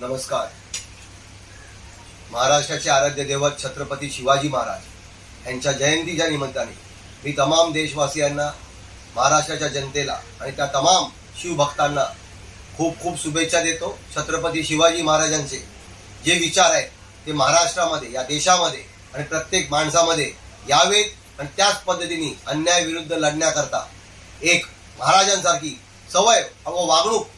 नमस्कार. महाराष्ट्राचे आराध्य दैवत छत्रपती शिवाजी महाराज यांच्या जयंतीच्या निमित्ताने मी तमाम देशवासियांना, महाराष्ट्राच्या जनतेला आणि त्या तमाम शिवभक्तांना खूप खूप शुभेच्छा देतो. छत्रपती शिवाजी महाराजांचे जे विचार आहेत ते महाराष्ट्रामध्ये, या देशामध्ये आणि प्रत्येक माणसामध्ये यावेत आणि त्याच पद्धतीने अन्यायाविरुद्ध लढण्याकरता एक महाराजांसारखी सवय व वागणूक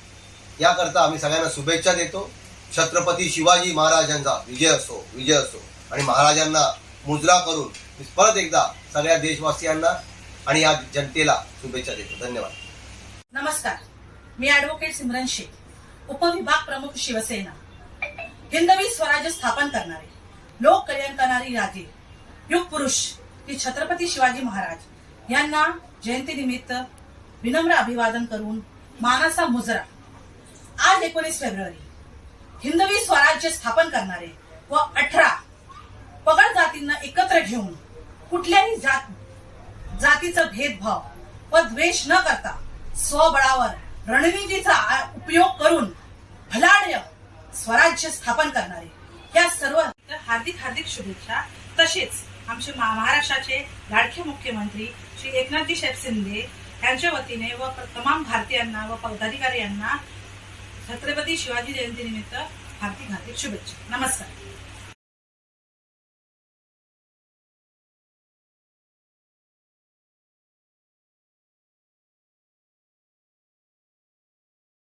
याकरता आम्ही सगळ्यांना शुभेच्छा देतो. छत्रपती शिवाजी महाराजांचा विजय असो, विजय असो. आणि महाराजांना मुजरा करून मी परत एकदा सगळ्या देशवासियांना आणि या जनतेला शुभेच्छा देतो. धन्यवाद. नमस्कार. मी ॲडव्होकेट सिमरन शेख, उपविभाग प्रमुख शिवसेना. हिंदवी स्वराज्य स्थापन करणारे, लोक कल्याण करणारी राजे, युग पुरुष श्री छत्रपती शिवाजी महाराज यांना जयंतीनिमित्त विनम्र अभिवादन करून मानाचा मुजरा. आज 19 फेब्रुवारी हिंदवी स्वराज्य स्थापन करणारे व 18 पगड जातींना एकत्र घेऊन कुठल्याही जातीचा भेदभाव व द्वेष न करता स्वबळावर रणनीतीचा उपयोग करून भलाढ्य स्वराज्य स्थापन करणारे या सर्व हार्दिक हार्दिक शुभेच्छा. तसेच आमचे महाराष्ट्राचे लाडके मुख्यमंत्री श्री एकनाथजी शिंदे यांच्या वतीने व तमाम भारतीयांना व पदाधिकारी यांना छत्रपती शिवाजी जयंती निमित्त हार्दिक हार्दिक शुभेच्छा. नमस्कार.